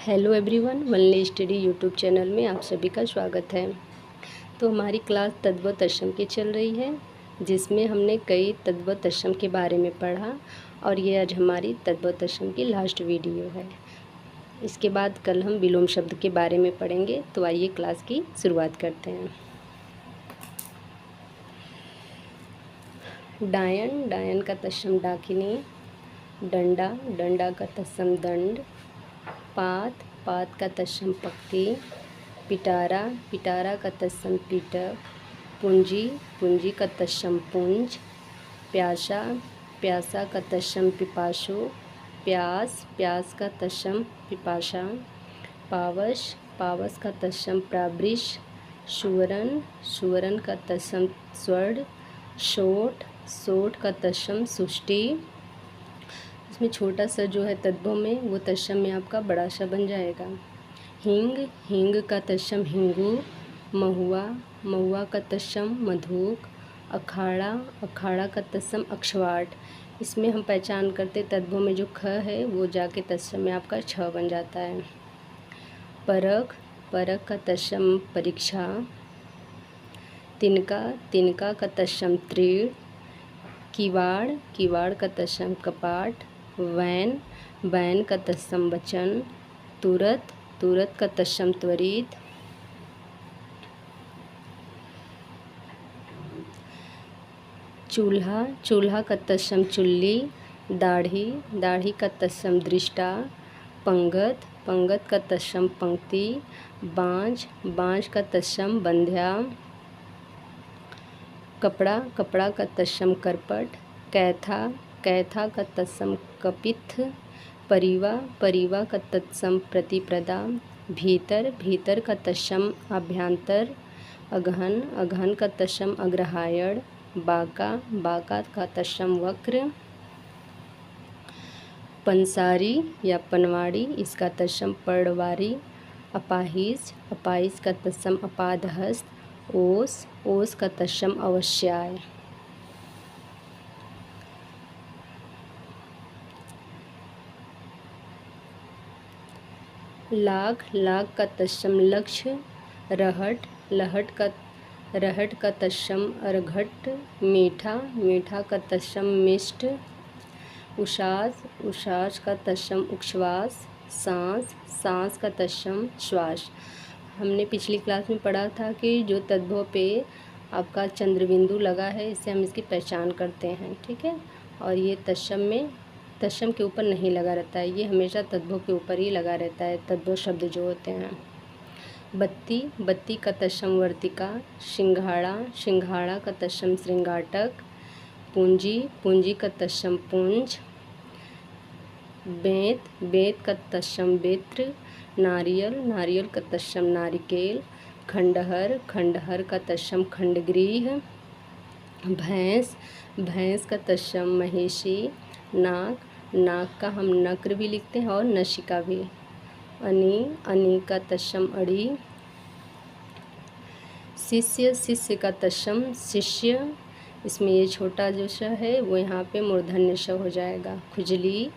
Hello everyone, only study YouTube channel में आप सभी का स्वागत है। तो हमारी क्लास तद्भव तत्सम की चल रही है, जिसमें हमने कई तद्भव तत्सम के बारे में पढ़ा और ये आज हमारी तद्भव तत्सम की लास्ट वीडियो है। इसके बाद कल हम विलोम शब्द के बारे में पढ़ेंगे। तो आइए क्लास की शुरुआत करते हैं। डायन, डायन का तत्सम डाकिनी। डंडा, डंडा का तत्सम दंड। पात, पात का तत्सम पक्ति। पिटारा, पिटारा का तत्सम पीटक। पूंजी, पूंजी का तत्सम पुंज। प्यासा, प्यासा का तत्सम पिपासु। प्यास, प्यास का तत्सम पिपासा। पावस, पावस का तत्सम प्रावृष। सुवरन, सुवरन का तत्सम स्वर्ण। सोठ, सोठ का तत्सम सुष्टि। इसमें छोटा सा जो है तद्भव में वो तत्सम में आपका बड़ा सा बन जाएगा। हिंग, हिंग का तत्सम हिंगू। महुआ, महुआ का तत्सम मधुक। अखाड़ा, अखाड़ा का तत्सम अक्षवाट। इसमें हम पहचान करते तद्भव में जो ख है वो जाके तत्सम में आपका छ बन जाता है। परख, परख का तत्सम परीक्षा। तिनका, तिनका का तत्सम तीर्ण। किवाड़, किवाड़ का तत्सम कपाट। वैन, वैन का तत्सम वचन। तुरत, तुरत का तत्सम त्वरित। चूल्हा, चूल्हा का तत्सम चुल्ली। दाढ़ी, दाढ़ी का तत्सम दृष्टा। पंगत, पंगत का तत्सम पंक्ति। बाँझ, बाँझ का तत्सम बंध्या। कपड़ा, कपड़ा का तत्सम करपट। कैथा, कैथा का तत्सम कपित्थ। परिवा, परिवा का तत्सम प्रतिप्रदा। भीतर, भीतर का तत्सम आभ्यंतर। अगहन, अगहन का तत्सम अग्रहायण। बाका, बाका का तत्सम वक्र। पंसारी या पनवाड़ी, इसका तत्सम पर्णवारी। अपाहिज, अपाहिज का तत्सम अपादहस्त। ओस, ओस का तत्सम अवश्याय। लाख, लाख का तत्सम लक्ष्य। रहट, रहट का तत्सम अर्घट। मीठा, मीठा का तत्सम मिष्ट। उषास, उषास का तत्सम उच्छ्वास। सांस, सांस का तत्सम श्वास। हमने पिछली क्लास में पढ़ा था कि जो तद्भव पे आपका चंद्रबिंदु लगा है इससे हम इसकी पहचान करते हैं, ठीक है। और ये तत्सम में तत्सम के ऊपर नहीं लगा रहता है, ये हमेशा तद्भव के ऊपर ही लगा रहता है तद्भव शब्द जो होते हैं। बत्ती, बत्ती का तत्सम वर्तिका। सिंघाड़ा, सिंघाड़ा का तत्सम श्रृंगाटक। पूंजी, पूंजी का तत्सम पुंज। बेंत, बेंत का तत्सम बेत्र। नारियल, नारियल का तत्सम नारिकेल। खंडहर, खंडहर का तत्सम खंडगृह। भैंस, भैंस का तत्सम महिषी। नाक, नाक का हम नक्र भी लिखते हैं और नशिका भी। अनि, अनि का तत्सम अड़ी। शिष्य, शिष्य का तत्सम शिष्य। इसमें ये छोटा जो श है वो यहाँ पे मूर्धन्य श हो जाएगा। खुजली,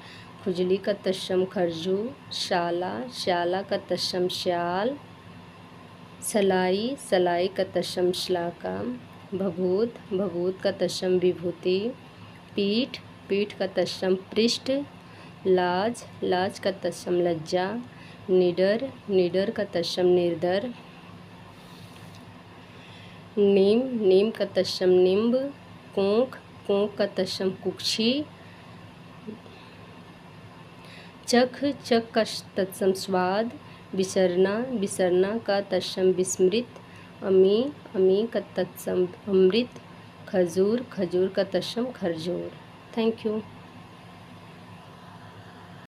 खुजली का तत्सम खरजू। शाला, शाला का तत्सम श्याल। सलाई, सलाई का तत्सम श्लाका। भभूत, भभूत का तत्सम विभूति। पीठ, पीठ का तत्सम पृष्ठ। लाज, लाज का तत्सम लज्जा। निडर, निडर का तत्सम निर्दर। नीम, नीम का तत्सम निम्ब। कोंक, कोंक का तत्सम कुक्षी। चख, चख का तत्सम स्वाद। विसरना, विसरना का तत्सम विस्मृत। अमी, अमी का तत्सम अमृत। खजूर, खजूर का तत्सम खरजूर। Thank you.